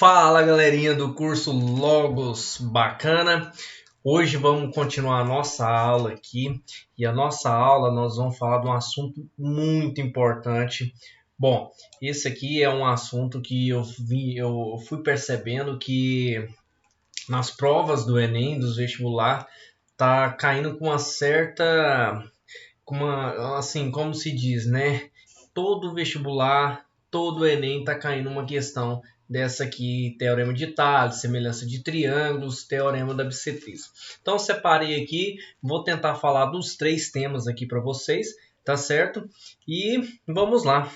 Fala galerinha do curso Logos Bacana. Hoje vamos continuar a nossa aula aqui e a nossa aula nós vamos falar de um assunto muito importante. Bom, esse aqui é um assunto que eu fui percebendo que nas provas do Enem, dos vestibular, tá caindo com uma certa, assim, como se diz, né? Todo vestibular, todo Enem tá caindo uma questão dessa aqui, teorema de Tales, semelhança de triângulos, teorema da bissetriz. Então separei aqui, vou tentar falar dos três temas aqui para vocês, tá certo? E vamos lá.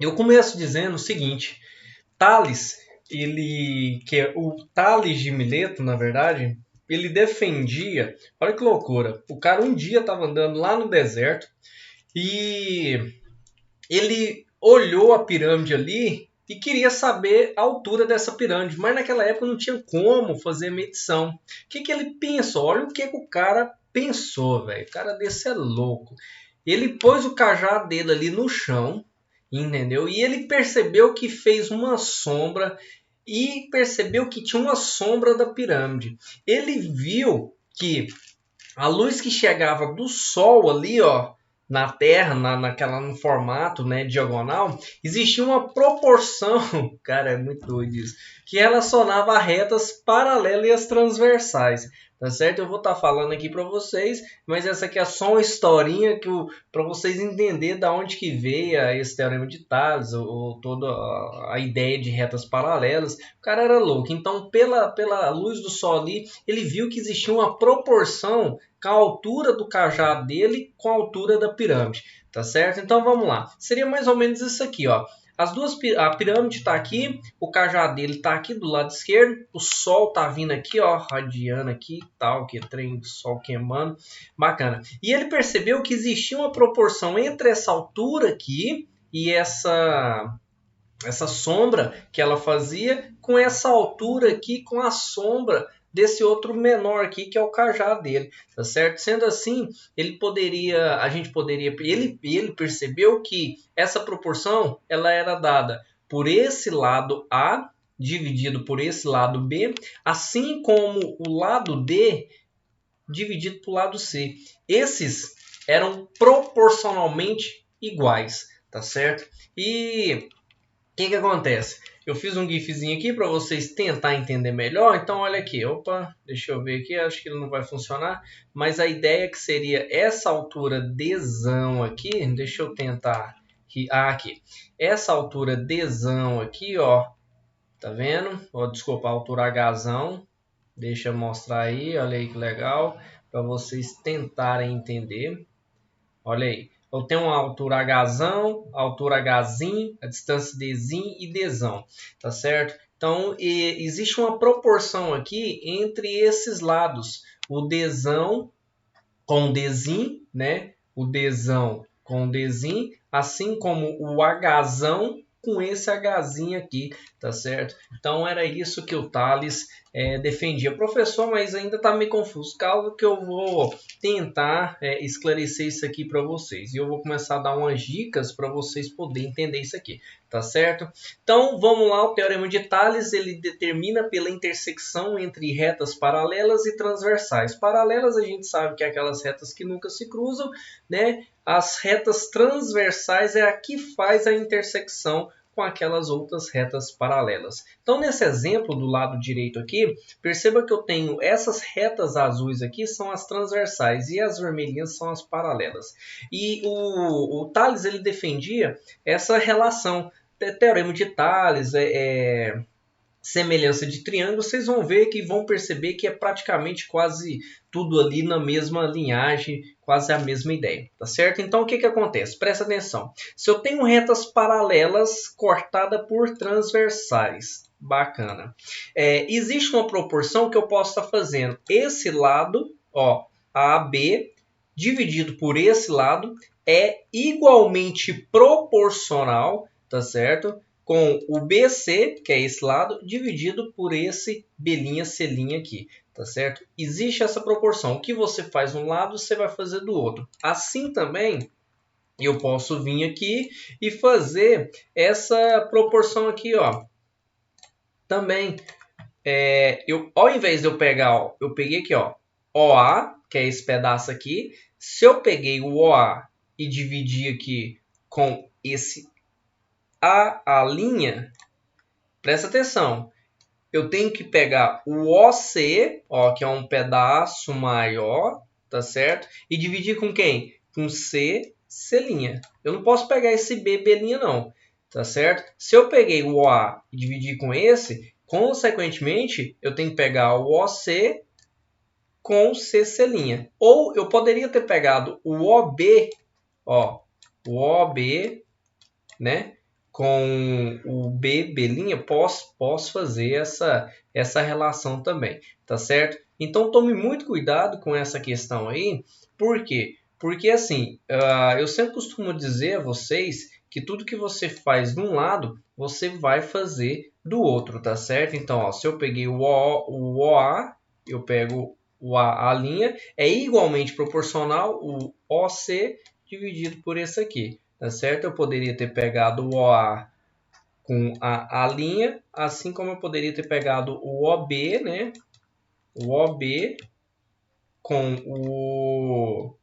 Eu começo dizendo o seguinte: Tales, o Tales de Mileto, na verdade, ele defendia, olha que loucura, o cara um dia estava andando lá no deserto e ele olhou a pirâmide ali e queria saber a altura dessa pirâmide, mas naquela época não tinha como fazer medição. O que ele pensou? Olha o que o cara pensou, velho. O cara desse é louco. Ele pôs o cajado dele ali no chão, entendeu? E ele percebeu que fez uma sombra e percebeu que tinha uma sombra da pirâmide. Ele viu que a luz que chegava do sol ali, ó, na Terra, no formato, né, diagonal, existia uma proporção, cara, é muito doido isso, que relacionava retas paralelas e as transversais, tá certo? Eu vou estar falando aqui para vocês, mas essa aqui é só uma historinha para vocês entenderem da onde que veio esse teorema de Tales, ou toda a ideia de retas paralelas. O cara era louco. Então, pela luz do sol ali, ele viu que existia uma proporção com a altura do cajado dele com a altura da pirâmide, tá certo? Então vamos lá. Seria mais ou menos isso aqui, ó. A pirâmide está aqui, o cajado dele está aqui do lado esquerdo, o sol está vindo aqui, ó, radiando aqui, tal, que trem do sol queimando, bacana. E ele percebeu que existia uma proporção entre essa altura aqui e essa sombra que ela fazia com essa altura aqui, com a sombra desse outro menor aqui, que é o cajado dele, tá certo? Sendo assim, ele percebeu que essa proporção, ela era dada por esse lado A dividido por esse lado B, assim como o lado D dividido por lado C. Esses eram proporcionalmente iguais, tá certo? E o que acontece? Eu fiz um gifzinho aqui para vocês tentar entender melhor. Então, olha aqui. Opa, deixa eu ver aqui. Acho que ele não vai funcionar. Mas a ideia que seria essa altura Dzão aqui. Deixa eu tentar. Aqui. Essa altura Dzão aqui, ó. Tá vendo? Ó, desculpa, a altura Hzão. Deixa eu mostrar aí. Olha aí que legal. Para vocês tentarem entender. Olha aí. Eu tenho uma altura Hzão, altura Hzim, a distância Dzim e Dzão, tá certo? Então, existe uma proporção aqui entre esses lados. O Dzão com o Dzim, né? O Dzão com o Dzim, assim como o Hzão com esse Hzinho aqui, tá certo? Então, era isso que o Tales defendia. Professor, mas ainda está meio confuso. Calma que eu vou tentar esclarecer isso aqui para vocês. E eu vou começar a dar umas dicas para vocês poderem entender isso aqui, tá certo? Então, vamos lá. O teorema de Tales, ele determina pela intersecção entre retas paralelas e transversais. Paralelas a gente sabe que é aquelas retas que nunca se cruzam, né? As retas transversais é a que faz a intersecção com aquelas outras retas paralelas. Então, nesse exemplo do lado direito aqui, perceba que eu tenho essas retas azuis aqui, são as transversais, e as vermelhinhas são as paralelas. E o Tales, ele defendia essa relação. Teorema de Tales, semelhança de triângulo, vocês vão ver que vão perceber que é praticamente quase tudo ali na mesma linhagem, quase a mesma ideia, tá certo? Então, o que acontece? Presta atenção. Se eu tenho retas paralelas cortadas por transversais, bacana. Existe uma proporção que eu posso estar fazendo. Esse lado, ó, AB, dividido por esse lado, é igualmente proporcional, tá certo? Com o BC, que é esse lado, dividido por esse B', C' aqui, tá certo? Existe essa proporção. O que você faz de um lado, você vai fazer do outro. Assim também, eu posso vir aqui e fazer essa proporção aqui, ó. também, ao invés de eu pegar, ó, eu peguei aqui, ó, OA, que é esse pedaço aqui. Se eu peguei o OA e dividi aqui com esse A', presta atenção. Eu tenho que pegar o OC, ó, que é um pedaço maior, tá certo? E dividir com quem? Com C'. Eu não posso pegar esse B', não, tá certo? Se eu peguei o OA e dividir com esse, consequentemente, eu tenho que pegar o OC com o C'. Ou eu poderia ter pegado o OB, ó, o OB, né? Com o B', posso fazer essa relação também, tá certo? Então tome muito cuidado com essa questão aí. Por quê? Porque assim, eu sempre costumo dizer a vocês que tudo que você faz de um lado, você vai fazer do outro, tá certo? Então, ó, se eu peguei o OA, eu pego o A', é igualmente proporcional o OC dividido por esse aqui. Tá certo? Eu poderia ter pegado o OA com a A', assim como eu poderia ter pegado o OB, né? O OB com o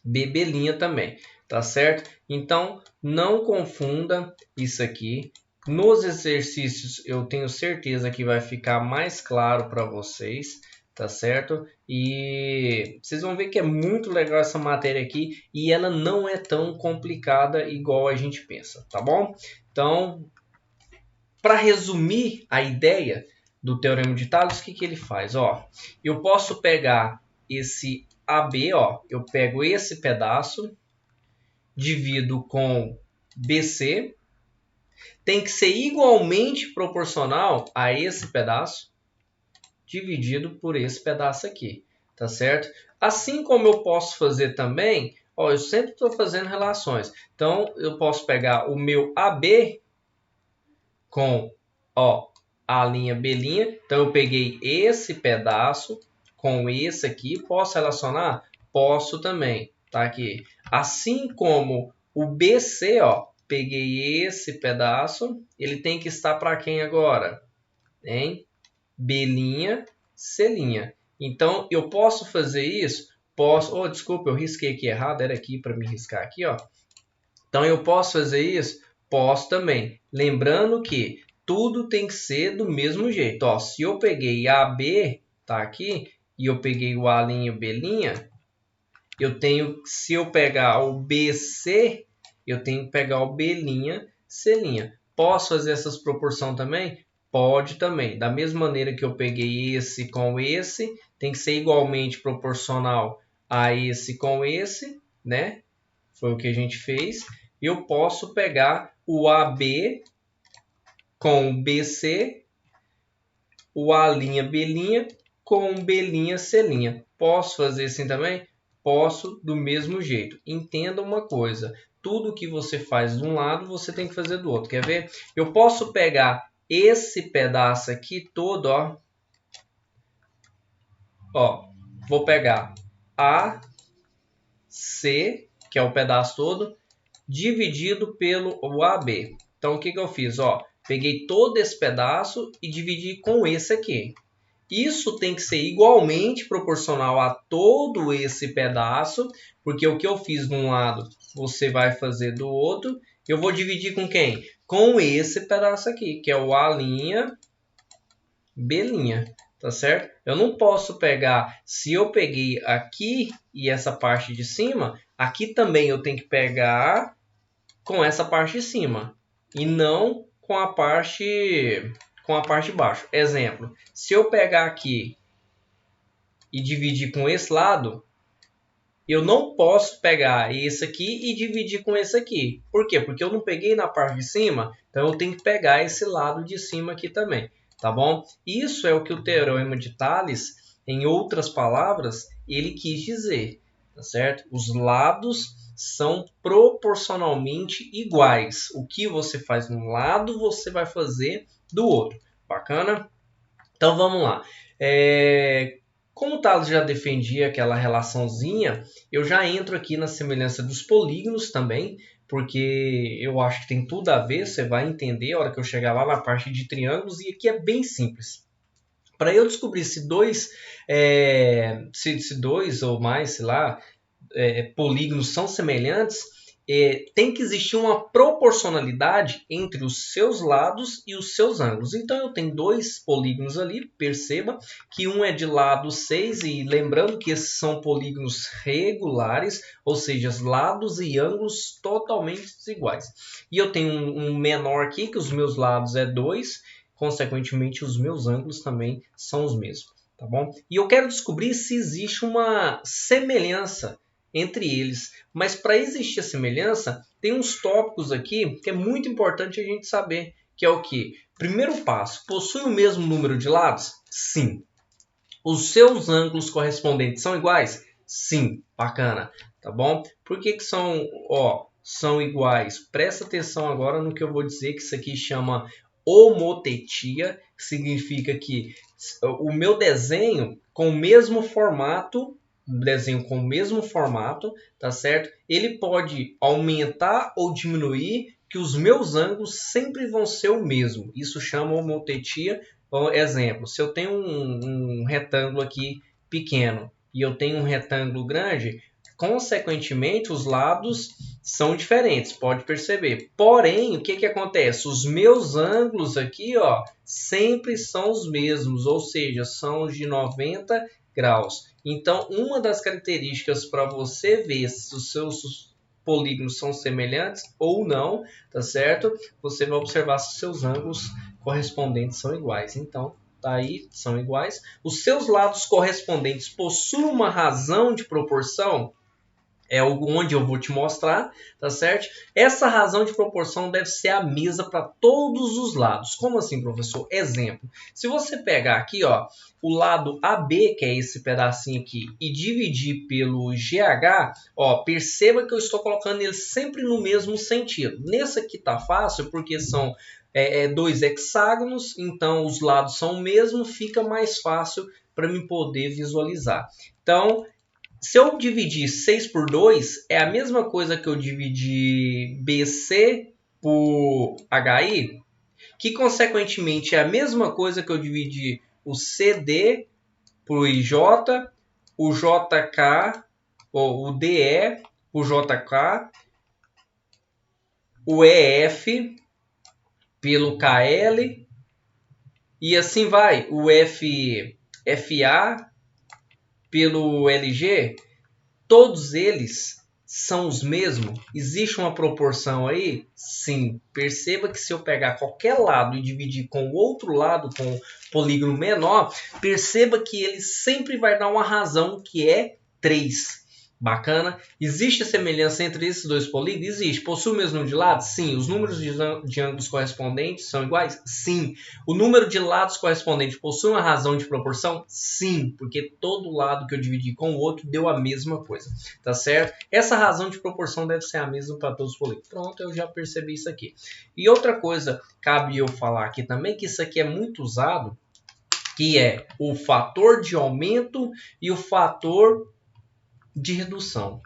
BB' também, tá certo? Então, não confunda isso aqui. Nos exercícios, eu tenho certeza que vai ficar mais claro para vocês, tá certo? E vocês vão ver que é muito legal essa matéria aqui e ela não é tão complicada igual a gente pensa, tá bom? Então, para resumir a ideia do Teorema de Tales, o que ele faz? Ó, eu posso pegar esse AB, ó, eu pego esse pedaço, divido com BC, tem que ser igualmente proporcional a esse pedaço, dividido por esse pedaço aqui, tá certo? Assim como eu posso fazer também, ó, eu sempre estou fazendo relações. Então, eu posso pegar o meu AB com, ó, A'B'. Então, eu peguei esse pedaço com esse aqui. Posso relacionar? Posso também, tá aqui. Assim como o BC, ó, peguei esse pedaço, ele tem que estar para quem agora? Em B', C'. Então, eu posso fazer isso? Posso. Oh, desculpa, eu risquei aqui errado, era aqui para me riscar aqui, ó. Então, eu posso fazer isso? Posso também. Lembrando que tudo tem que ser do mesmo jeito. Ó, se eu peguei AB, tá aqui, e eu peguei o A'B', eu tenho, se eu pegar o BC, eu tenho que pegar o B', C'. Posso fazer essas proporções também? Pode também. Da mesma maneira que eu peguei esse com esse, tem que ser igualmente proporcional a esse com esse, né? Foi o que a gente fez. Eu posso pegar o AB com o BC, o A'B' com o B', C'. Posso fazer assim também? Posso do mesmo jeito. Entenda uma coisa, tudo que você faz de um lado, você tem que fazer do outro. Quer ver? Eu posso pegar esse pedaço aqui todo, ó. Ó, vou pegar AC, que é o pedaço todo, dividido pelo AB. Então, o que eu fiz? Ó, peguei todo esse pedaço e dividi com esse aqui. Isso tem que ser igualmente proporcional a todo esse pedaço, porque o que eu fiz de um lado, você vai fazer do outro. Eu vou dividir com quem? Com esse pedaço aqui, que é o A'B', tá certo? Eu não posso pegar, se eu peguei aqui e essa parte de cima, aqui também eu tenho que pegar com essa parte de cima e não com a parte de baixo. Exemplo, se eu pegar aqui e dividir com esse lado, eu não posso pegar esse aqui e dividir com esse aqui. Por quê? Porque eu não peguei na parte de cima, então eu tenho que pegar esse lado de cima aqui também, tá bom? Isso é o que o Teorema de Tales, em outras palavras, ele quis dizer, tá certo? Os lados são proporcionalmente iguais. O que você faz de um lado, você vai fazer do outro. Bacana? Então vamos lá. Como o Tales já defendia aquela relaçãozinha, eu já entro aqui na semelhança dos polígonos também, porque eu acho que tem tudo a ver, você vai entender a hora que eu chegar lá na parte de triângulos, e aqui é bem simples. Para eu descobrir se dois ou mais, sei lá, polígonos são semelhantes, tem que existir uma proporcionalidade entre os seus lados e os seus ângulos. Então eu tenho dois polígonos ali, perceba que um é de lado 6, e lembrando que esses são polígonos regulares, ou seja, lados e ângulos totalmente desiguais. E eu tenho um menor aqui, que os meus lados é 2, consequentemente os meus ângulos também são os mesmos, tá bom? E eu quero descobrir se existe uma semelhança entre eles. Mas para existir a semelhança, tem uns tópicos aqui que é muito importante a gente saber, que é o que? Primeiro passo, possui o mesmo número de lados? Sim. Os seus ângulos correspondentes são iguais? Sim. Bacana, tá bom? Por que são iguais? Presta atenção agora no que eu vou dizer, que isso aqui chama homotetia, que significa que o meu desenho com o mesmo formato, tá certo? Ele pode aumentar ou diminuir, que os meus ângulos sempre vão ser o mesmo. Isso chama homotetia. Por exemplo, se eu tenho um retângulo aqui pequeno e eu tenho um retângulo grande, consequentemente os lados são diferentes, pode perceber. Porém, o que acontece? Os meus ângulos aqui, sempre são os mesmos, ou seja, são os de 90 graus. Então, uma das características para você ver se os seus polígonos são semelhantes ou não, tá certo? Você vai observar se os seus ângulos correspondentes são iguais. Então, tá aí, são iguais. Os seus lados correspondentes possuem uma razão de proporção? É onde eu vou te mostrar, tá certo? Essa razão de proporção deve ser a mesma para todos os lados. Como assim, professor? Exemplo. Se você pegar aqui, o lado AB, que é esse pedacinho aqui, e dividir pelo GH, perceba que eu estou colocando ele sempre no mesmo sentido. Nesse aqui tá fácil, porque são dois hexágonos, então os lados são o mesmo, fica mais fácil para mim poder visualizar. Então, se eu dividir 6 por 2, é a mesma coisa que eu dividir BC por HI, que consequentemente é a mesma coisa que eu dividir o CD por IJ, o JK, ou o DE por JK, o EF pelo KL, e assim vai, o FA pelo LG, todos eles são os mesmos? Existe uma proporção aí? Sim. Perceba que se eu pegar qualquer lado e dividir com o outro lado, com o polígono menor, perceba que ele sempre vai dar uma razão, que é 3. Bacana? Existe semelhança entre esses dois polígonos? Existe. Possui o mesmo número de lados? Sim. Os números de ângulos correspondentes são iguais? Sim. O número de lados correspondentes possui uma razão de proporção? Sim, porque todo lado que eu dividi com o outro deu a mesma coisa, tá certo? Essa razão de proporção deve ser a mesma para todos os polígonos. Pronto, eu já percebi isso aqui. E outra coisa, cabe eu falar aqui também, que isso aqui é muito usado, que é o fator de aumento e o fator de redução.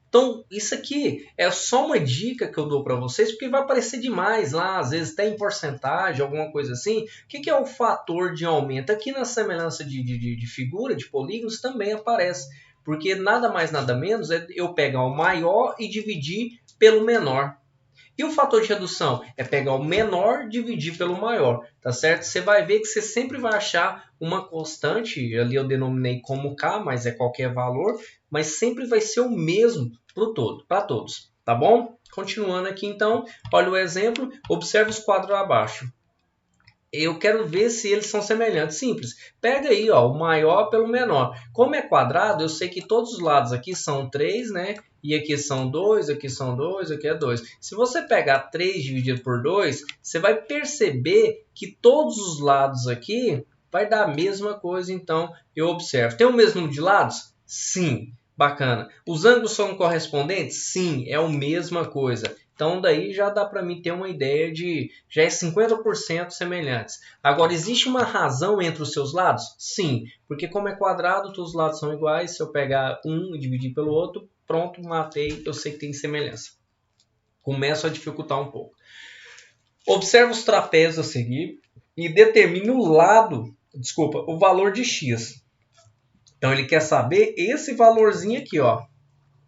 Então, isso aqui é só uma dica que eu dou para vocês, porque vai aparecer demais lá, às vezes até em porcentagem, alguma coisa assim. O que é o fator de aumento? Aqui na semelhança de figura, de polígonos, também aparece, porque nada mais, nada menos é eu pegar o maior e dividir pelo menor. E o fator de redução é pegar o menor e dividir pelo maior, tá certo? Você vai ver que você sempre vai achar uma constante, ali eu denominei como K, mas é qualquer valor, mas sempre vai ser o mesmo para todos, tá bom? Continuando aqui então, olha o exemplo, observe os quadros abaixo. Eu quero ver se eles são semelhantes. Simples. Pega aí, o maior pelo menor. Como é quadrado, eu sei que todos os lados aqui são 3, né? E aqui são 2, aqui são 2, aqui é 2. Se você pegar 3 dividido por 2, você vai perceber que todos os lados aqui vai dar a mesma coisa. Então, eu observo. Tem o mesmo número de lados? Sim. Bacana. Os ângulos são correspondentes? Sim, é a mesma coisa. Então, daí já dá para mim ter uma ideia de... já é 50% semelhantes. Agora, existe uma razão entre os seus lados? Sim, porque como é quadrado, todos os lados são iguais. Se eu pegar um e dividir pelo outro, pronto, matei, eu sei que tem semelhança. começam a dificultar um pouco. Observe os trapézios a seguir e determine o valor de x. Então ele quer saber esse valorzinho aqui, ó,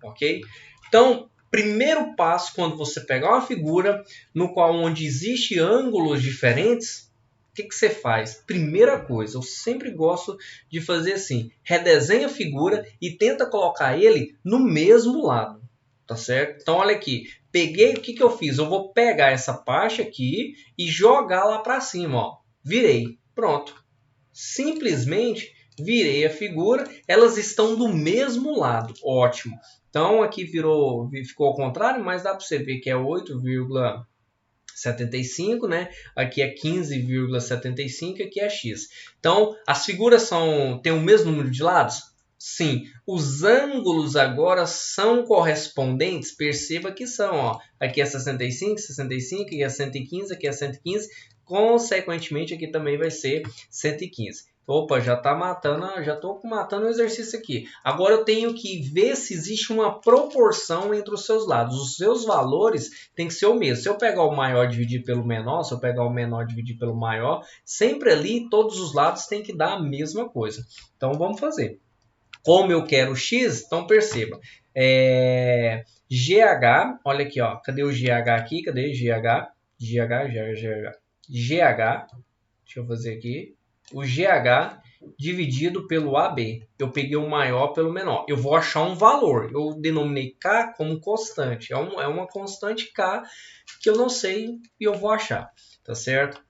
ok? Então, primeiro passo quando você pegar uma figura no qual onde existe ângulos diferentes, o que você faz? Primeira coisa, eu sempre gosto de fazer assim, redesenha a figura e tenta colocar ele no mesmo lado, tá certo? Então olha aqui, peguei, o que eu fiz? Eu vou pegar essa parte aqui e jogar lá para cima, ó, virei, pronto. Simplesmente virei a figura, elas estão do mesmo lado, ótimo. Então aqui ficou ao contrário, mas dá para você ver que é 8,75, né? Aqui é 15,75, aqui é x. Então as figuras têm o mesmo número de lados? Sim. Os ângulos agora são correspondentes, perceba que são, ó. Aqui é 65, 65, aqui é 115, aqui é 115. Consequentemente, aqui também vai ser 115. Opa, já estou matando o exercício aqui. Agora eu tenho que ver se existe uma proporção entre os seus lados. Os seus valores têm que ser o mesmo. Se eu pegar o maior dividir pelo menor, se eu pegar o menor dividir pelo maior, sempre ali todos os lados têm que dar a mesma coisa. Então vamos fazer. Como eu quero x, então perceba. GH, olha aqui, ó. Cadê o GH aqui? Cadê GH? GH, deixa eu fazer aqui. O GH dividido pelo AB. Eu peguei o maior pelo menor. Eu vou achar um valor. Eu denominei K como constante. É uma constante K que eu não sei e eu vou achar. Tá certo?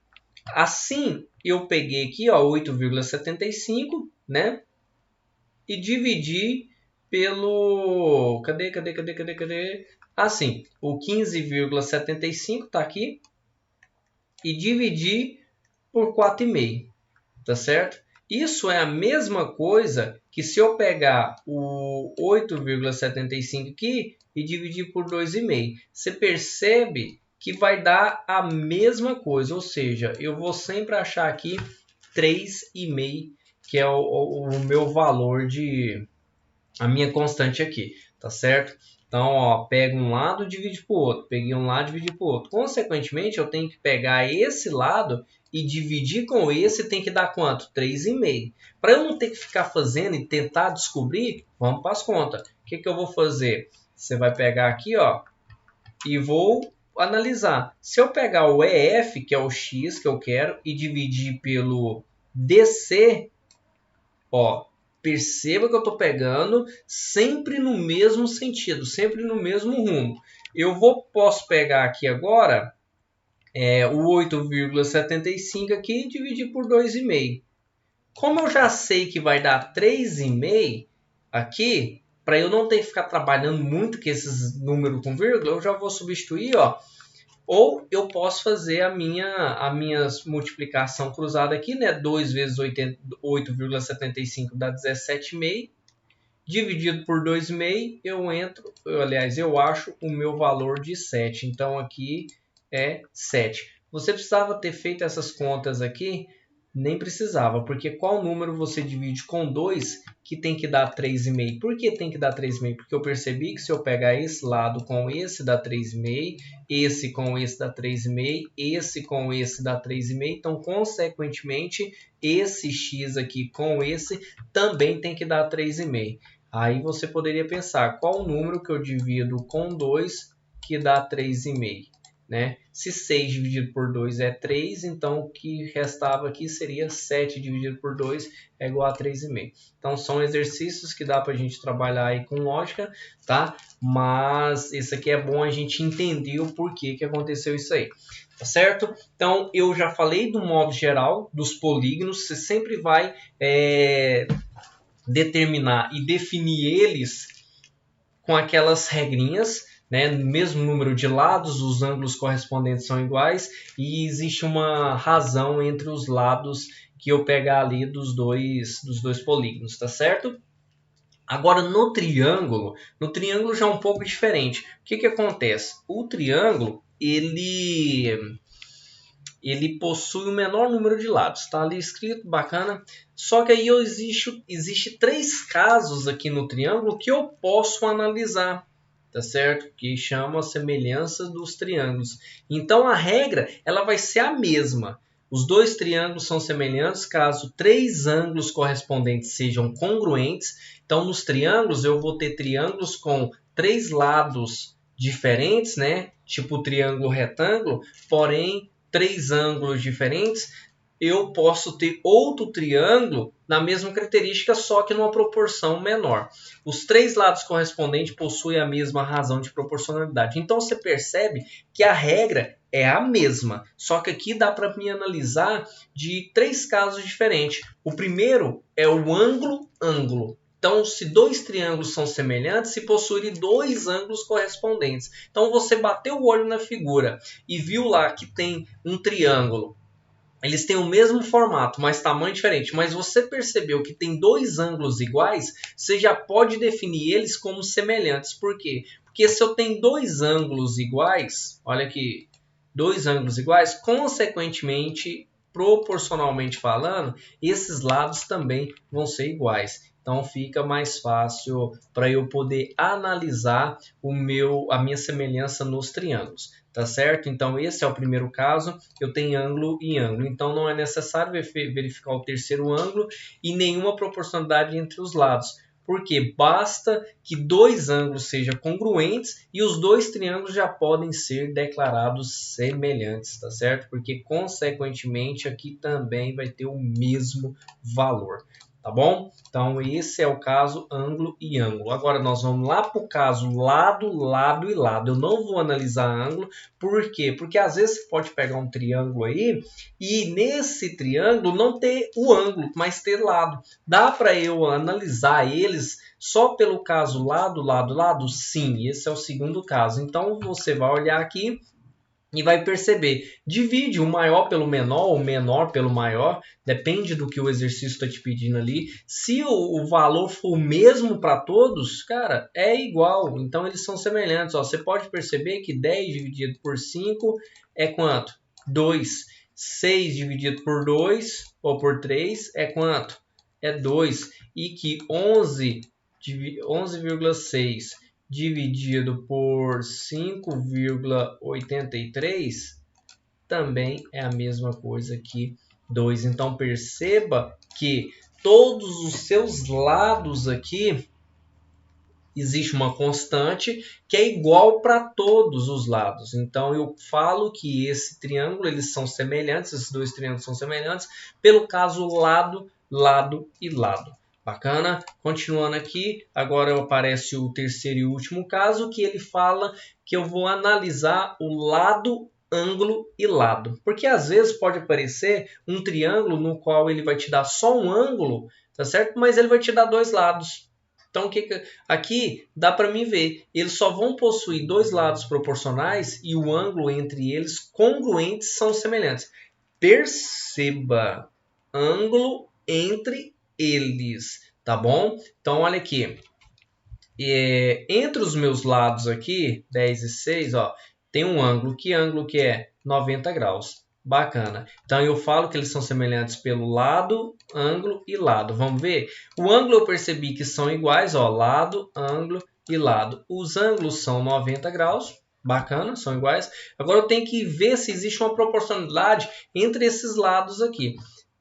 Assim, eu peguei aqui, ó, 8,75, né? E dividi pelo... Cadê? Assim, o 15,75 tá aqui. E dividi por 4,5. Tá certo? Isso é a mesma coisa que se eu pegar o 8,75 aqui e dividir por 2,5. Você percebe que vai dar a mesma coisa, ou seja, eu vou sempre achar aqui 3,5, que é o meu valor a minha constante aqui, tá certo? Então, ó, pega um lado e divide para o outro. Peguei um lado e dividi para o outro. Consequentemente, eu tenho que pegar esse lado e dividir com esse, tem que dar quanto? 3,5. Para eu não ter que ficar fazendo e tentar descobrir, vamos para as contas. O que eu vou fazer? Você vai pegar aqui, ó, e vou analisar. Se eu pegar o EF, que é o x que eu quero, e dividir pelo DC, ó, perceba que eu estou pegando sempre no mesmo sentido, sempre no mesmo rumo. Posso pegar aqui agora o 8,75 aqui e dividir por 2,5. Como eu já sei que vai dar 3,5 aqui, para eu não ter que ficar trabalhando muito com esses números com vírgula, eu já vou substituir, ó. Ou eu posso fazer a minha multiplicação cruzada aqui, né? 2 vezes 8,75 dá 17,5. Dividido por 2,5, eu acho o meu valor de 7. Então, aqui é 7. Você precisava ter feito essas contas aqui? Nem precisava, porque qual número você divide com 2 que tem que dar 3,5? Por que tem que dar 3,5? Porque eu percebi que se eu pegar esse lado com esse dá 3,5, esse com esse dá 3,5, esse com esse dá 3,5, então, consequentemente, esse x aqui com esse também tem que dar 3,5. Aí você poderia pensar, qual o número que eu divido com 2 que dá 3,5? Né? Se 6 dividido por 2 é 3, então o que restava aqui seria 7 dividido por 2 é igual a 3,5. Então são exercícios que dá para a gente trabalhar aí com lógica, tá? Mas isso aqui é bom a gente entender o porquê que aconteceu isso aí, tá certo? Então eu já falei do modo geral dos polígonos, você sempre vai determinar e definir eles com aquelas regrinhas, né? Mesmo número de lados, os ângulos correspondentes são iguais e existe uma razão entre os lados que eu pegar ali dos dois polígonos, tá certo? Agora no triângulo já é um pouco diferente. O que acontece? O triângulo ele possui o menor número de lados, está ali escrito, bacana. Só que aí existe 3 casos aqui no triângulo que eu posso analisar, tá certo? Que chama a semelhança dos triângulos. Então a regra ela vai ser a mesma. Os dois triângulos são semelhantes caso três ângulos correspondentes sejam congruentes. Então nos triângulos eu vou ter triângulos com três lados diferentes, né? Tipo triângulo retângulo, porém três ângulos diferentes. Eu posso ter outro triângulo na mesma característica, só que numa proporção menor. Os três lados correspondentes possuem a mesma razão de proporcionalidade. Então você percebe que a regra é a mesma, só que aqui dá para me analisar de três casos diferentes. O primeiro é o ângulo-ângulo. Então, se dois triângulos são semelhantes, se possuírem dois ângulos correspondentes. Então, você bateu o olho na figura e viu lá que tem um triângulo. Eles têm o mesmo formato, mas tamanho diferente. Mas você percebeu que tem dois ângulos iguais, você já pode definir eles como semelhantes. Por quê? Porque se eu tenho dois ângulos iguais, olha aqui, dois ângulos iguais, consequentemente, proporcionalmente falando, esses lados também vão ser iguais. Então fica mais fácil para eu poder analisar a minha semelhança nos triângulos. Tá certo? Então esse é o primeiro caso, eu tenho ângulo e ângulo. Então não é necessário verificar o terceiro ângulo e nenhuma proporcionalidade entre os lados. Porque basta que dois ângulos sejam congruentes e os dois triângulos já podem ser declarados semelhantes, tá certo? Porque consequentemente aqui também vai ter o mesmo valor. Tá bom? Então, esse é o caso ângulo e ângulo. Agora, nós vamos lá para o caso lado, lado e lado. Eu não vou analisar ângulo. Por quê? Porque às vezes você pode pegar um triângulo aí e nesse triângulo não ter o ângulo, mas ter lado. Dá para eu analisar eles só pelo caso lado, lado, lado? Sim, esse é o segundo caso. Então, você vai olhar aqui e vai perceber, divide o maior pelo menor, o menor pelo maior, depende do que o exercício está te pedindo ali. Se o valor for o mesmo para todos, cara, é igual, então eles são semelhantes. Ó, você pode perceber que 10 dividido por 5 é quanto? 2. 6 dividido por 2 ou por 3 é quanto? É 2. E que 11,6 dividido por 5,83 também é a mesma coisa que 2. Então perceba que todos os seus lados aqui existe uma constante que é igual para todos os lados. Então eu falo que esse triângulo eles são semelhantes, esses dois triângulos são semelhantes pelo caso lado, lado e lado. Bacana? Continuando aqui, agora aparece o terceiro e último caso, que ele fala que eu vou analisar o lado, ângulo e lado. Porque às vezes pode aparecer um triângulo no qual ele vai te dar só um ângulo, tá certo? Mas ele vai te dar dois lados. Então aqui dá para mim ver, eles só vão possuir dois lados proporcionais e o ângulo entre eles congruentes são semelhantes. Perceba, ângulo entre eles, tá bom? Então, olha aqui. Entre os meus lados aqui, 10 e 6, ó, tem um ângulo. Que ângulo que é? 90 graus. Bacana. Então, eu falo que eles são semelhantes pelo lado, ângulo e lado. Vamos ver? O ângulo eu percebi que são iguais, ó, lado, ângulo e lado. Os ângulos são 90 graus. Bacana, são iguais. Agora, eu tenho que ver se existe uma proporcionalidade entre esses lados aqui.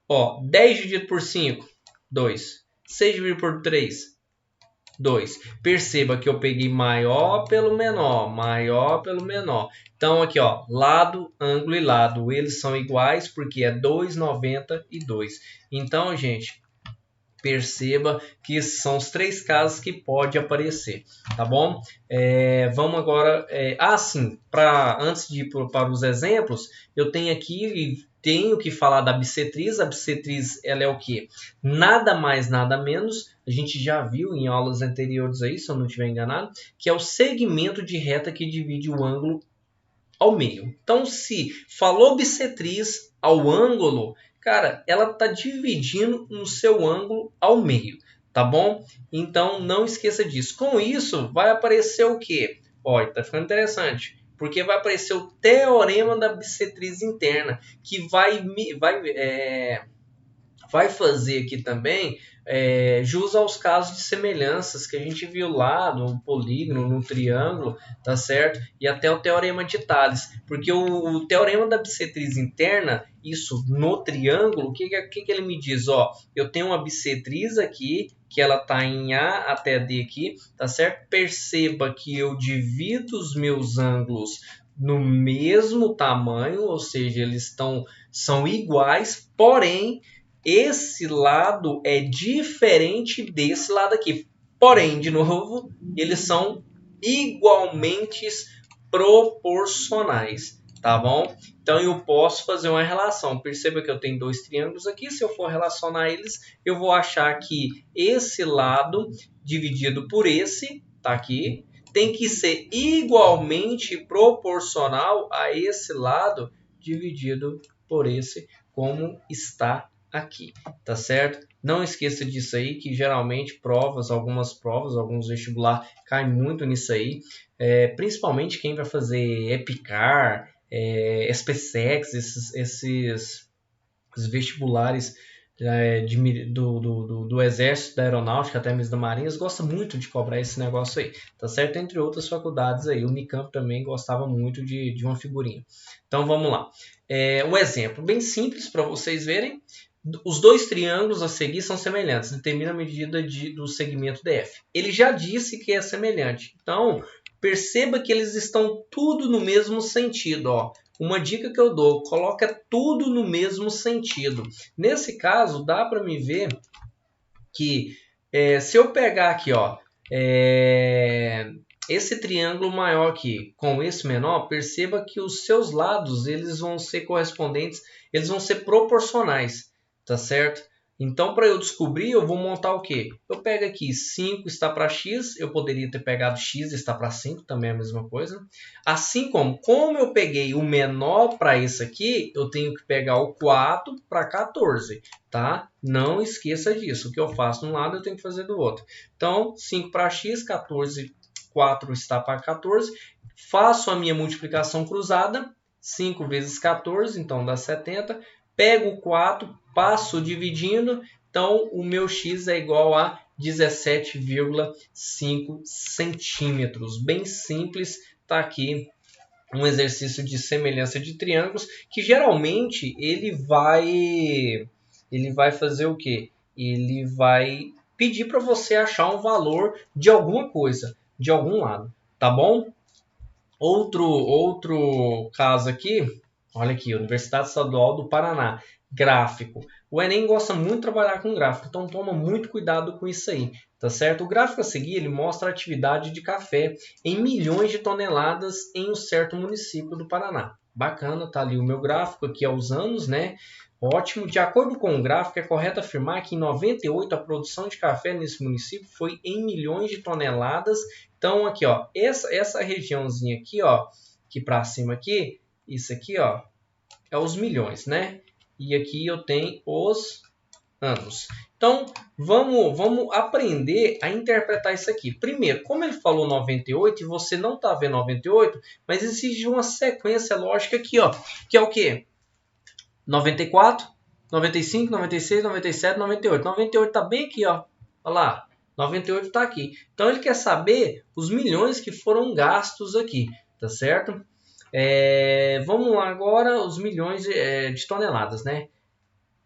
Ó, 10 dividido por 5. 2. 6 dividido por 3, 2. Perceba que eu peguei maior pelo menor, maior pelo menor. Então aqui, ó, lado, ângulo e lado, eles são iguais porque é 2,92. Então, gente, perceba que esses são os três casos que pode aparecer, tá bom? Vamos agora... sim, antes de ir para os exemplos, eu tenho aqui... Tenho que falar da bissetriz. A bissetriz ela é o quê? Nada mais, nada menos. A gente já viu em aulas anteriores aí, se eu não estiver enganado, que é o segmento de reta que divide o ângulo ao meio. Então, se falou bissetriz ao ângulo, cara, ela está dividindo no seu ângulo ao meio, tá bom? Então, não esqueça disso. Com isso, vai aparecer o quê? Olha, tá ficando interessante. Porque vai aparecer o teorema da bissetriz interna, que vai vai fazer aqui também jus aos casos de semelhanças que a gente viu lá no polígono, no triângulo, tá certo? E até o teorema de Tales, porque o teorema da bissetriz interna, isso no triângulo, o que ele me diz? Ó, eu tenho uma bissetriz aqui, que ela está em A até D aqui, tá certo? Perceba que eu divido os meus ângulos no mesmo tamanho, ou seja, eles são iguais, porém esse lado é diferente desse lado aqui. Porém, de novo, eles são igualmente proporcionais, tá bom? Então eu posso fazer uma relação. Perceba que eu tenho dois triângulos aqui. Se eu for relacionar eles, eu vou achar que esse lado dividido por esse, tá aqui, tem que ser igualmente proporcional a esse lado dividido por esse, como está aqui, tá certo? Não esqueça disso aí, que geralmente algumas provas, alguns vestibular caem muito nisso aí, principalmente quem vai fazer EPICAR, SPSEX, esses vestibulares do Exército, da Aeronáutica, até mesmo da Marinha, gosta muito de cobrar esse negócio aí, tá certo? Entre outras faculdades aí, o Unicamp também gostava muito de uma figurinha. Então vamos lá. Um exemplo bem simples para vocês verem. Os dois triângulos a seguir são semelhantes, determina a medida do segmento DF. Ele já disse que é semelhante, então perceba que eles estão tudo no mesmo sentido, ó. Uma dica que eu dou, coloca tudo no mesmo sentido. Nesse caso, dá para me ver que se eu pegar aqui, ó, esse triângulo maior aqui com esse menor, perceba que os seus lados eles vão ser correspondentes, eles vão ser proporcionais, tá certo? Então, para eu descobrir, eu vou montar o quê? Eu pego aqui 5 está para x, eu poderia ter pegado x está para 5, também é a mesma coisa. Assim como eu peguei o menor para esse aqui, eu tenho que pegar o 4 para 14, tá? Não esqueça disso, o que eu faço de um lado eu tenho que fazer do outro. Então, 5 para x, 14, 4 está para 14. Faço a minha multiplicação cruzada, 5 vezes 14, então dá 70. Pego o 4, passo dividindo, então o meu x é igual a 17,5 centímetros. Bem simples, está aqui um exercício de semelhança de triângulos, que geralmente ele vai fazer o quê? Ele vai pedir para você achar um valor de alguma coisa, de algum lado, tá bom? Outro caso aqui, olha aqui, Universidade Estadual do Paraná, gráfico. O Enem gosta muito de trabalhar com gráfico, então toma muito cuidado com isso aí, tá certo? O gráfico a seguir, ele mostra a atividade de café em milhões de toneladas em um certo município do Paraná. Bacana, tá ali o meu gráfico aqui aos anos, né? Ótimo. De acordo com o gráfico, é correto afirmar que em 98 a produção de café nesse município foi em milhões de toneladas. Então aqui, ó, essa regiãozinha aqui, ó, aqui para cima aqui, isso aqui, ó, é os milhões, né? E aqui eu tenho os anos. Então, vamos aprender a interpretar isso aqui. Primeiro, como ele falou 98 e você não está vendo 98, mas existe uma sequência lógica aqui, ó, que é o quê? 94, 95, 96, 97, 98. 98 está bem aqui, ó. Olha lá. 98 está aqui. Então, ele quer saber os milhões que foram gastos aqui, tá certo? Vamos lá agora, os milhões de toneladas, né?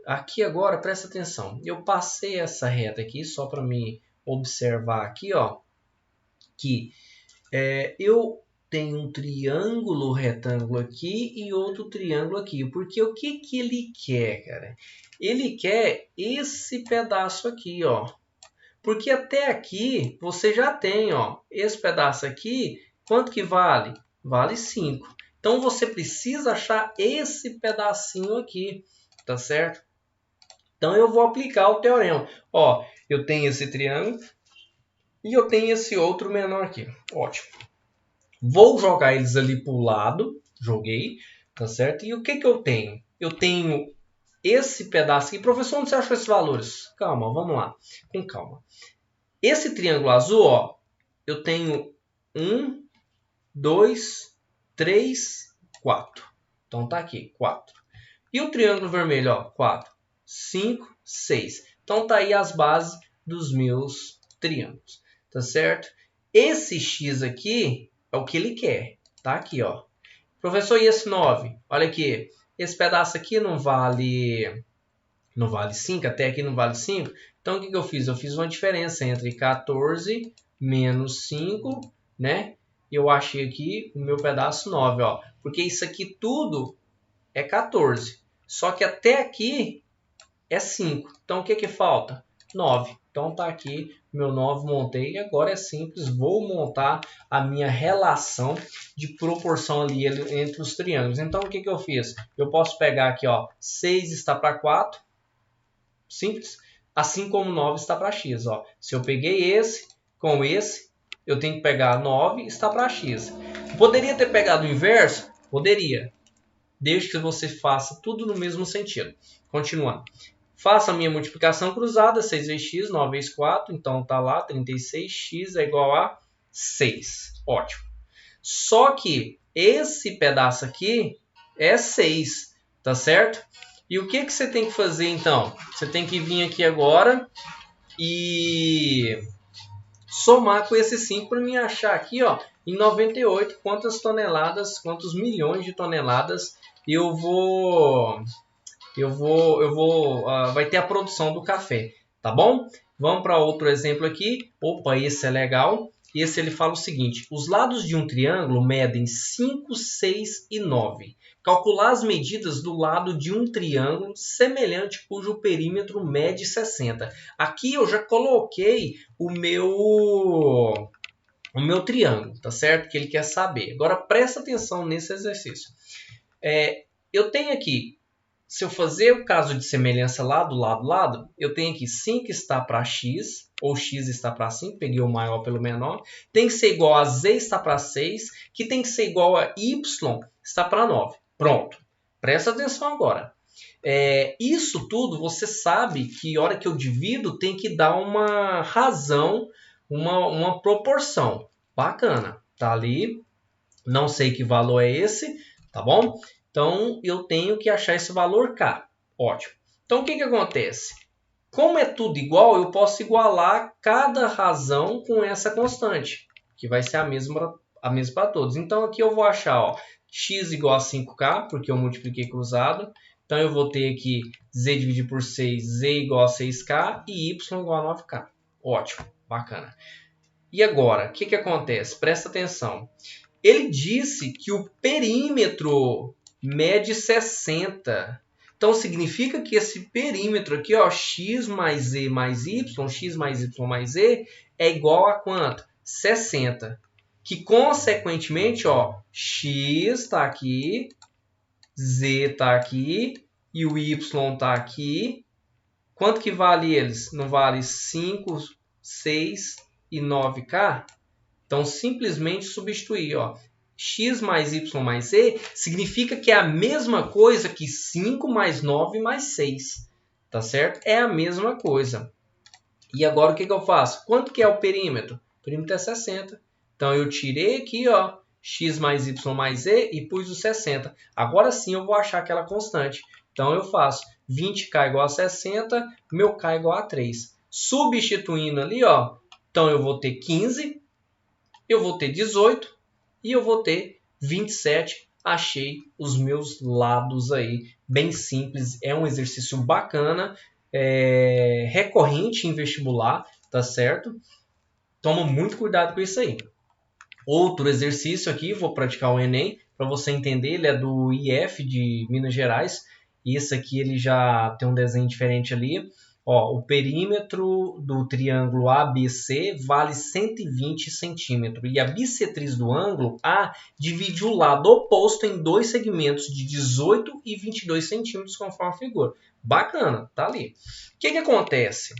Aqui agora, presta atenção. Eu passei essa reta aqui só para me observar aqui, ó, que eu tenho um triângulo retângulo aqui e outro triângulo aqui. Porque o que ele quer, cara? Ele quer esse pedaço aqui, ó. Porque até aqui você já tem, ó, esse pedaço aqui, quanto que vale? Vale 5. Então você precisa achar esse pedacinho aqui, tá certo? Então eu vou aplicar o teorema. Ó, eu tenho esse triângulo e eu tenho esse outro menor aqui. Ótimo. Vou jogar eles ali para o lado. Joguei, tá certo? E o que eu tenho? Eu tenho esse pedaço aqui. Professor, onde você achou esses valores? Calma, vamos lá. Com calma. Esse triângulo azul, ó, eu tenho 1, 2, 3, 4. Então tá aqui, 4. E o triângulo vermelho, ó, 4, 5, 6. Então tá aí as bases dos meus triângulos, tá certo? Esse x aqui é o que ele quer, tá aqui, ó. Professor, e esse 9? Olha aqui, esse pedaço aqui não vale 5, até aqui não vale 5. Então, o que eu fiz? Eu fiz uma diferença entre 14 menos 5, né? E eu achei aqui o meu pedaço 9, ó. Porque isso aqui tudo é 14. Só que até aqui é 5. Então, o que falta? 9. Então, tá aqui meu 9, montei. E agora é simples, vou montar a minha relação de proporção ali entre os triângulos. Então, o que eu fiz? Eu posso pegar aqui, ó, 6 está para 4. Simples. Assim como 9 está para x. Ó. Se eu peguei esse com esse, eu tenho que pegar 9 está para x. Poderia ter pegado o inverso? Poderia. Desde que você faça tudo no mesmo sentido. Continuando. Faça a minha multiplicação cruzada. 6 vezes x, 9 vezes 4. Então está lá, 36x é igual a 6. Ótimo. Só que esse pedaço aqui é 6. Tá certo? E o que você tem que fazer, então? Você tem que vir aqui agora e somar com esse 5 para me achar aqui, ó, em 98, quantas toneladas, quantos milhões de toneladas vai ter a produção do café, tá bom? Vamos para outro exemplo aqui. Opa, esse é legal. Esse ele fala o seguinte: os lados de um triângulo medem 5, 6 e 9. Calcular as medidas do lado de um triângulo semelhante cujo perímetro mede 60. Aqui eu já coloquei o meu triângulo, tá certo? Que ele quer saber. Agora presta atenção nesse exercício. Eu tenho aqui, se eu fazer o caso de semelhança lá do lado, eu tenho aqui 5 está para x, ou x está para 5, peguei o maior pelo menor. Tem que ser igual a z está para 6, que tem que ser igual a y está para 9. Pronto. Presta atenção agora. Isso tudo você sabe que a hora que eu divido tem que dar uma razão, uma proporção. Bacana. Tá ali. Não sei que valor é esse, tá bom? Então, eu tenho que achar esse valor K. Ótimo. Então, o que acontece? Como é tudo igual, eu posso igualar cada razão com essa constante, que vai ser a mesma para todos. Então, aqui eu vou achar, ó, x igual a 5K, porque eu multipliquei cruzado. Então, eu vou ter aqui z dividido por 6, z igual a 6K e y igual a 9K. Ótimo, bacana. E agora, o que acontece? Presta atenção. Ele disse que o perímetro mede 60. Então, significa que esse perímetro aqui, ó, x mais z mais y, x mais y mais z, é igual a quanto? 60. Que, consequentemente, ó, x está aqui, z está aqui e o y está aqui. Quanto que vale eles? Não vale 5, 6 e 9K? Então, simplesmente substituir, ó, x mais y mais z significa que é a mesma coisa que 5 mais 9 mais 6. Tá certo? É a mesma coisa. E agora o que eu faço? Quanto que é o perímetro? O perímetro é 60. Então, eu tirei aqui, ó, x mais y mais z e pus o 60. Agora sim eu vou achar aquela constante. Então, eu faço 20k igual a 60, meu k igual a 3. Substituindo ali, ó, então eu vou ter 15, eu vou ter 18 e eu vou ter 27. Achei os meus lados aí, bem simples. É um exercício bacana, recorrente em vestibular, tá certo? Toma muito cuidado com isso aí. Outro exercício aqui, vou praticar o Enem, para você entender, ele é do IF de Minas Gerais. Esse aqui ele já tem um desenho diferente ali. Ó, o perímetro do triângulo ABC vale 120 centímetros e a bissetriz do ângulo A divide o lado oposto em dois segmentos de 18 e 22 centímetros, conforme a figura. Bacana, tá ali. O que acontece?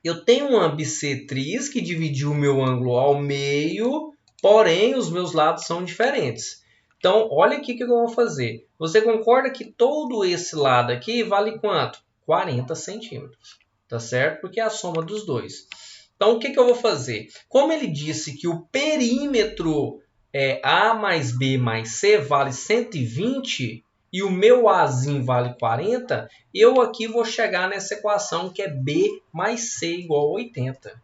Eu tenho uma bissetriz que dividiu o meu ângulo ao meio, porém os meus lados são diferentes. Então, olha aqui o que eu vou fazer. Você concorda que todo esse lado aqui vale quanto? 40 centímetros, tá certo? Porque é a soma dos dois. Então, o que eu vou fazer? Como ele disse que o perímetro A mais B mais C vale 120 e o meu Azinho vale 40, eu aqui vou chegar nessa equação que é B mais C igual a 80.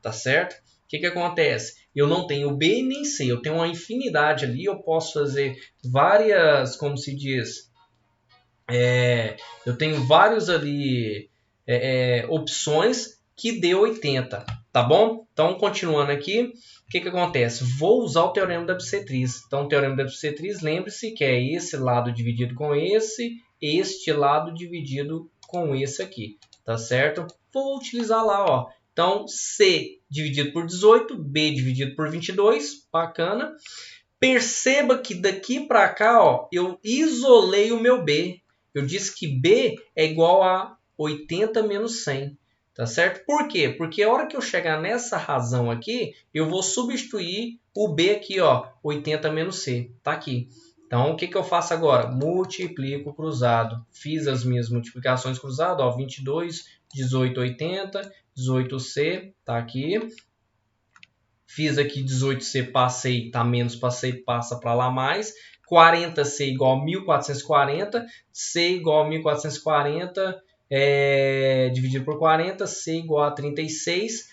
Tá certo? O que acontece? Eu não tenho B nem C, eu tenho uma infinidade ali, eu posso fazer várias, como se diz, eu tenho vários ali opções que dê 80, tá bom? Então, continuando aqui, o que acontece? Vou usar o teorema da bissetriz. Então, o teorema da bissetriz, lembre-se que é esse lado dividido com este lado dividido com esse aqui, tá certo? Vou utilizar lá, ó. Então, C dividido por 18, B dividido por 22, bacana. Perceba que daqui para cá, ó, eu isolei o meu B. Eu disse que B é igual a 80 menos 100, tá certo? Por quê? Porque a hora que eu chegar nessa razão aqui, eu vou substituir o B aqui, ó, 80 menos C, tá aqui. Então, o que eu faço agora? Multiplico cruzado. Fiz as minhas multiplicações cruzadas, ó, 22, 18, 80, 18C, tá aqui. Fiz aqui 18C, passei, tá menos, passei, passa para lá mais. 40C igual a 1440, C igual a 1440, dividido por 40, C igual a 36.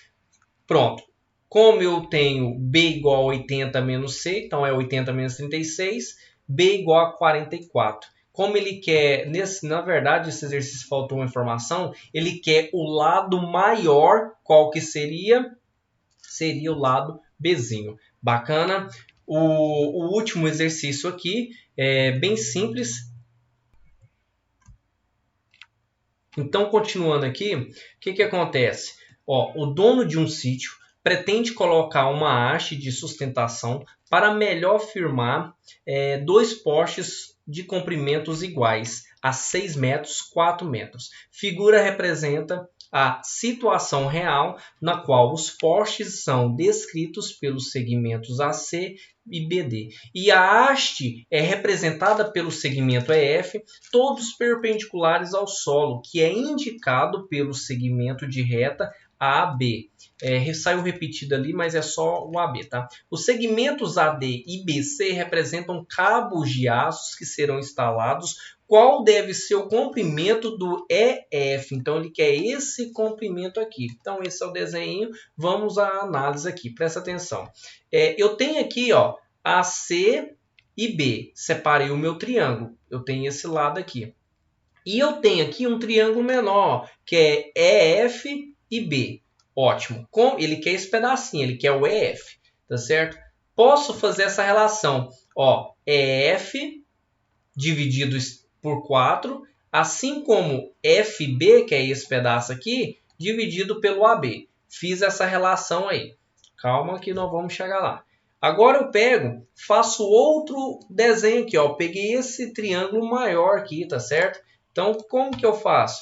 Pronto. Como eu tenho B igual a 80 menos C, então é 80 menos 36, B igual a 44. Como ele quer, na verdade, esse exercício faltou uma informação, ele quer o lado maior, qual que seria? Seria o lado Bzinho. Bacana? O último exercício aqui é bem simples. Então, continuando aqui, o que acontece? Ó, o dono de um sítio pretende colocar uma haste de sustentação para melhor firmar dois postes de comprimentos iguais a 6 metros, 4 metros. Figura representa a situação real na qual os postes são descritos pelos segmentos AC e BD. E a haste é representada pelo segmento EF, todos perpendiculares ao solo, que é indicado pelo segmento de reta AB. Saiu repetido ali, mas é só o AB, tá? Os segmentos AD e BC representam cabos de aços que serão instalados. Qual deve ser o comprimento do EF? Então, ele quer esse comprimento aqui. Então, esse é o desenho. Vamos à análise aqui. Presta atenção. Eu tenho aqui, ó, AC e B. Separei o meu triângulo. Eu tenho esse lado aqui. E eu tenho aqui um triângulo menor, que é EF e B. Ótimo. Ele quer esse pedacinho, ele quer o EF, tá certo? Posso fazer essa relação, ó, EF dividido por 4, assim como FB, que é esse pedaço aqui, dividido pelo AB. Fiz essa relação aí. Calma que nós vamos chegar lá. Agora eu pego, faço outro desenho aqui, ó. Peguei esse triângulo maior aqui, tá certo? Então, como que eu faço?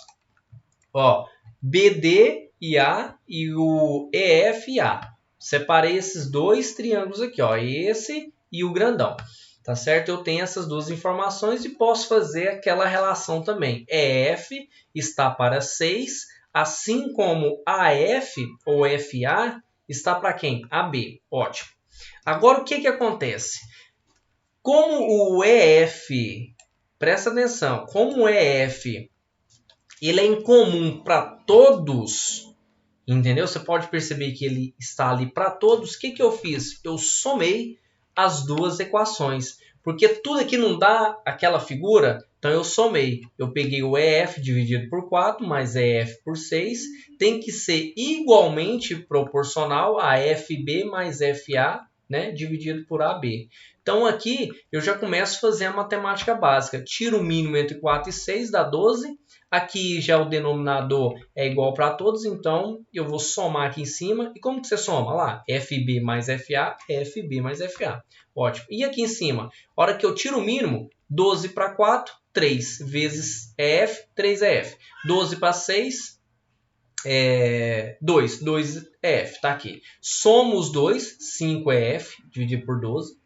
Ó, BD e A e o EF e A. Separei esses dois triângulos aqui, ó, esse e o grandão. Tá certo? Eu tenho essas duas informações e posso fazer aquela relação também. EF está para 6, assim como AF ou FA está para quem? AB. Ótimo. Agora, o que acontece? Como o EF, presta atenção, como o EF ele é incomum para todos, entendeu? Você pode perceber que ele está ali para todos. O que eu fiz? Eu somei as duas equações, porque tudo aqui não dá aquela figura, então eu somei. Eu peguei o EF dividido por 4 mais EF por 6, tem que ser igualmente proporcional a FB mais FA, né, dividido por AB. Então aqui eu já começo a fazer a matemática básica. Tiro o mínimo entre 4 e 6, dá 12. Aqui já o denominador é igual para todos, então eu vou somar aqui em cima. E como que você soma? Lá, FB mais FA, FB mais FA. Ótimo. E aqui em cima, a hora que eu tiro o mínimo, 12 para 4, 3 vezes EF, 3EF. 12 para 6, 2 EF, tá aqui. Somo os dois, 5 EF, dividido por 12.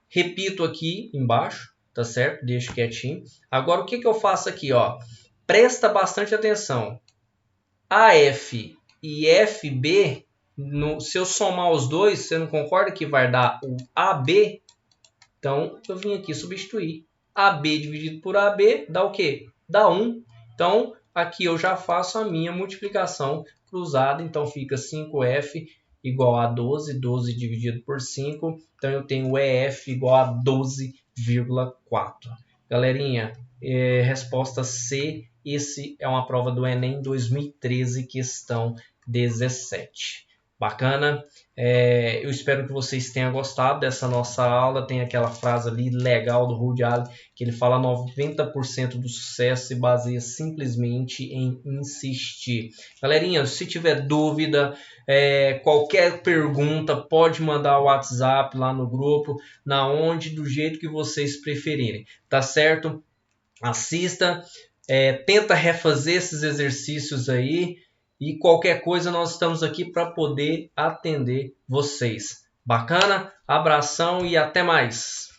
Repito aqui embaixo, tá certo? Deixo quietinho. Agora, o que eu faço aqui, ó? Presta bastante atenção. AF e FB, se eu somar os dois, você não concorda que vai dar o AB? Então, eu vim aqui substituir. AB dividido por AB dá o quê? Dá 1. Então, aqui eu já faço a minha multiplicação cruzada. Então, fica 5F igual a 12. 12 dividido por 5. Então, eu tenho EF igual a 12,4. Galerinha, resposta C. Esse é uma prova do Enem 2013, questão 17. Bacana? Eu espero que vocês tenham gostado dessa nossa aula. Tem aquela frase ali legal do Rudyard Allen, que ele fala 90% do sucesso se baseia simplesmente em insistir. Galerinha, se tiver dúvida, qualquer pergunta, pode mandar o WhatsApp lá no grupo, do jeito que vocês preferirem, tá certo? Assista, tenta refazer esses exercícios aí. E qualquer coisa, nós estamos aqui para poder atender vocês. Bacana? Abração e até mais!